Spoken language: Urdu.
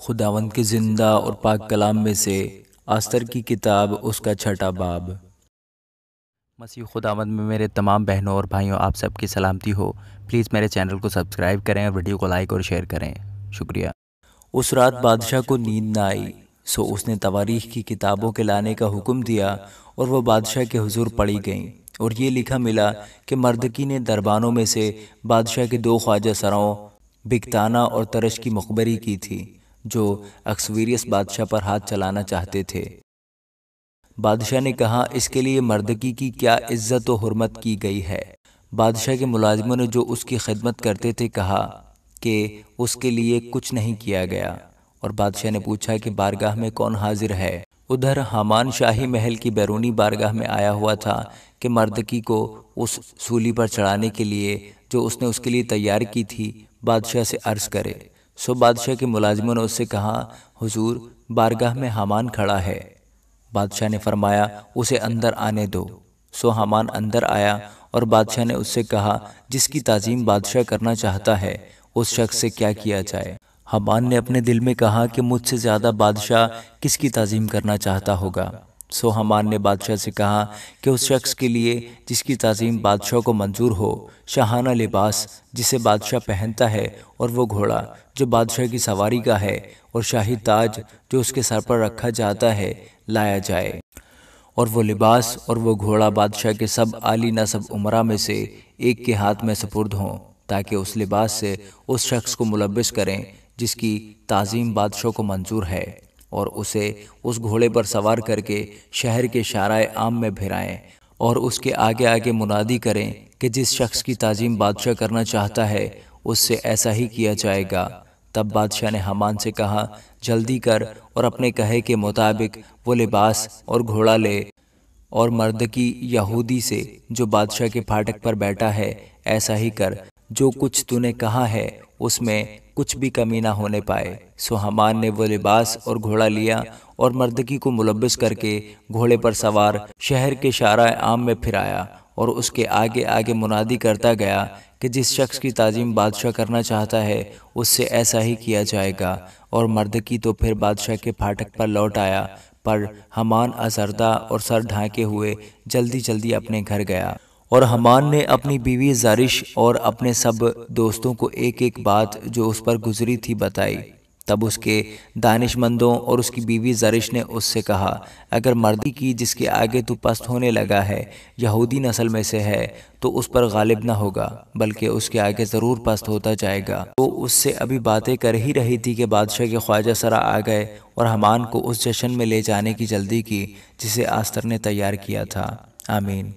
خداوند کے زندہ اور پاک کلام میں سے آستر کی کتاب، اس کا 6واں باب۔ مسیح خداوند میں میرے تمام بہنوں اور بھائیوں، آپ سب کی سلامتی ہو۔ پلیز میرے چینل کو سبسکرائب کریں اور ویڈیو کو لائک اور شیئر کریں، شکریہ۔ اس رات بادشاہ کو نیند نہ آئی، سو اس نے تواریخ کی کتابوں کے لانے کا حکم دیا اور وہ بادشاہ کے حضور پڑھی گئیں، اور یہ لکھا ملا کہ مردکی نے دربانوں میں سے بادشاہ کے 2 خواجہ سراؤں بگتانا اور ترش کی مخبری کی تھی، جو اکسویریس بادشاہ پر ہاتھ چلانا چاہتے تھے۔ بادشاہ نے کہا، اس کے لیے مردکی کی کیا عزت و حرمت کی گئی ہے؟ بادشاہ کے ملازموں نے جو اس کی خدمت کرتے تھے کہا کہ اس کے لیے کچھ نہیں کیا گیا، اور بادشاہ نے پوچھا کہ بارگاہ میں کون حاضر ہے؟ ادھر حامان شاہی محل کی بیرونی بارگاہ میں آیا ہوا تھا کہ مردکی کو اس سولی پر چڑھانے کے لیے جو اس نے اس کے لیے تیار کی تھی بادشاہ سے عرض کرے۔ سو بادشاہ کے ملازموں نے اس سے کہا، حضور، بارگاہ میں حامان کھڑا ہے۔ بادشاہ نے فرمایا، اسے اندر آنے دو۔ سو حامان اندر آیا، اور بادشاہ نے اس سے کہا، جس کی تعظیم بادشاہ کرنا چاہتا ہے اس شخص سے کیا کیا جائے؟ حامان نے اپنے دل میں کہا کہ مجھ سے زیادہ بادشاہ کس کی تعظیم کرنا چاہتا ہوگا؟ سو حامان نے بادشاہ سے کہا کہ اس شخص کے لیے جس کی تعظیم بادشاہ کو منظور ہو، شاہانہ لباس جسے بادشاہ پہنتا ہے، اور وہ گھوڑا جو بادشاہ کی سواری کا ہے، اور شاہی تاج جو اس کے سر پر رکھا جاتا ہے، لایا جائے۔ اور وہ لباس اور وہ گھوڑا بادشاہ کے سب عالی نسب امراء میں سے ایک کے ہاتھ میں سپرد ہوں، تاکہ اس لباس سے اس شخص کو ملبس کریں جس کی تعظیم بادشاہ کو منظور ہے، اور اسے اس گھوڑے پر سوار کر کے شہر کے شارع عام میں پھرائیں، اور اس کے آگے آگے منادی کریں کہ جس شخص کی تعظیم بادشاہ کرنا چاہتا ہے اس سے ایسا ہی کیا جائے گا۔ تب بادشاہ نے حامان سے کہا، جلدی کر اور اپنے کہے کے مطابق وہ لباس اور گھوڑا لے، اور مردکی یہودی سے جو بادشاہ کے پھاٹک پر بیٹھا ہے ایسا ہی کر، جو کچھ تو نے کہا ہے اس میں کچھ بھی کمی نہ ہونے پائے۔ سو حامان نے وہ لباس اور گھوڑا لیا، اور مردکی کو ملبس کر کے گھوڑے پر سوار شہر کے شارع عام میں پھرایا، اور اس کے آگے آگے منادی کرتا گیا کہ جس شخص کی تعظیم بادشاہ کرنا چاہتا ہے اس سے ایسا ہی کیا جائے گا۔ اور مردکی تو پھر بادشاہ کے پھاٹک پر لوٹ آیا، پر حامان آزردہ اور سر ڈھانکے ہوئے جلدی جلدی اپنے گھر گیا۔ اور حامان نے اپنی بیوی زرش اور اپنے سب دوستوں کو ایک ایک بات جو اس پر گزری تھی بتائی۔ تب اس کے دانش مندوں اور اس کی بیوی زرش نے اس سے کہا، اگر مردی کی جس کے آگے تو پست ہونے لگا ہے یہودی نسل میں سے ہے تو اس پر غالب نہ ہوگا، بلکہ اس کے آگے ضرور پست ہوتا جائے گا۔ وہ اس سے ابھی باتیں کر ہی رہی تھی کہ بادشاہ کے خواجہ سرا آ گئے اور حامان کو اس جشن میں لے جانے کی جلدی کی جسے آستر نے تیار کیا تھا۔ آمین۔